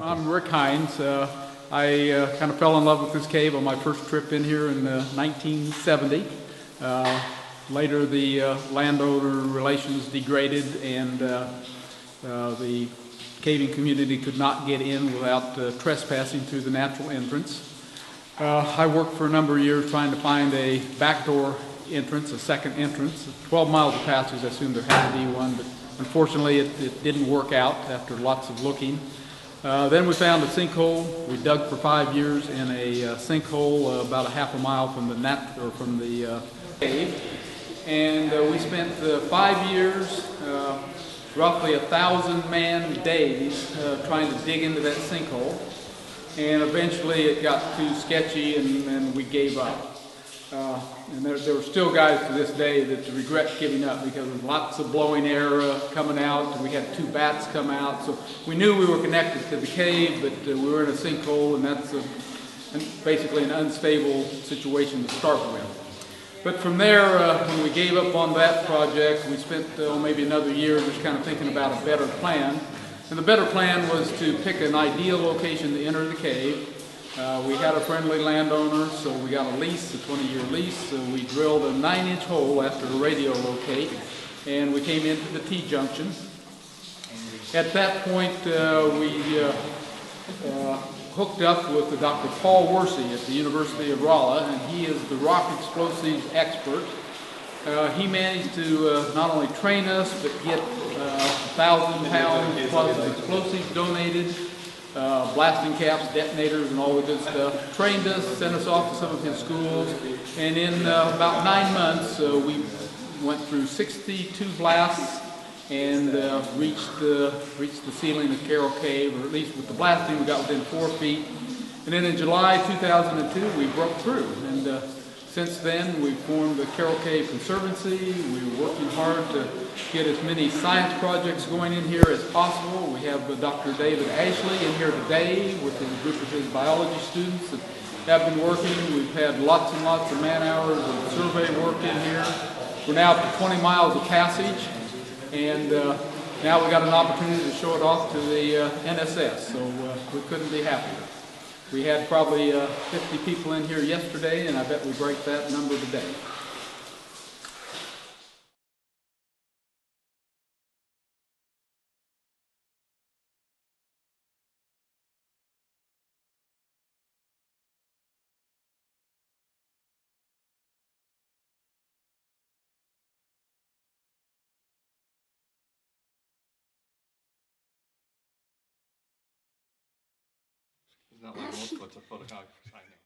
I'm Rick Hines. I kind of fell in love with this cave on my first trip in here in 1970. Later the landowner relations degraded and the caving community could not get in without trespassing through the natural entrance. I worked for a number of years trying to find a backdoor entrance, a second entrance. 12 miles of passage, I assumed there had to be one, but unfortunately it didn't work out after lots of looking. Then we found a sinkhole. We dug for 5 years in a sinkhole about a half a mile from the cave. And we spent 5 years, roughly 1,000-man days trying to dig into that sinkhole. And eventually it got too sketchy and we gave up. And there were still guys to this day that regret giving up because of lots of blowing air coming out. We had 2 bats come out, so we knew we were connected to the cave, but we were in a sinkhole, and that's basically an unstable situation to start with. But from there, when we gave up on that project, we spent maybe another year just kind of thinking about a better plan. And the better plan was to pick an ideal location to enter the cave. We had a friendly landowner, so we got a lease, a 20-year lease. So we drilled a 9-inch hole after a radio locate, and we came into the T-junction. At that point, we hooked up with Dr. Paul Worsey at the University of Rolla, and he is the rock explosives expert. He managed to not only train us, but get 1,000 pounds plus of explosives donated. Blasting caps, detonators, and all the good stuff. Trained us, sent us off to some of his schools, and in about 9 months we went through 62 blasts and reached the ceiling of Carroll Cave, or at least with the blasting we got within 4 feet. And then in July 2002 we broke through, and since then we've formed the Carroll Cave Conservancy. We're working hard to get as many science projects going in here as possible. We have Dr. David Ashley in here today with a group of his biology students that have been working. We've had lots and lots of man hours of survey work in here. We're now up to 20 miles of passage, and now we got an opportunity to show it off to the NSS, so we couldn't be happier. We had probably 50 people in here yesterday, and I bet we break that number today. It's not like most of it's a photograph. I know.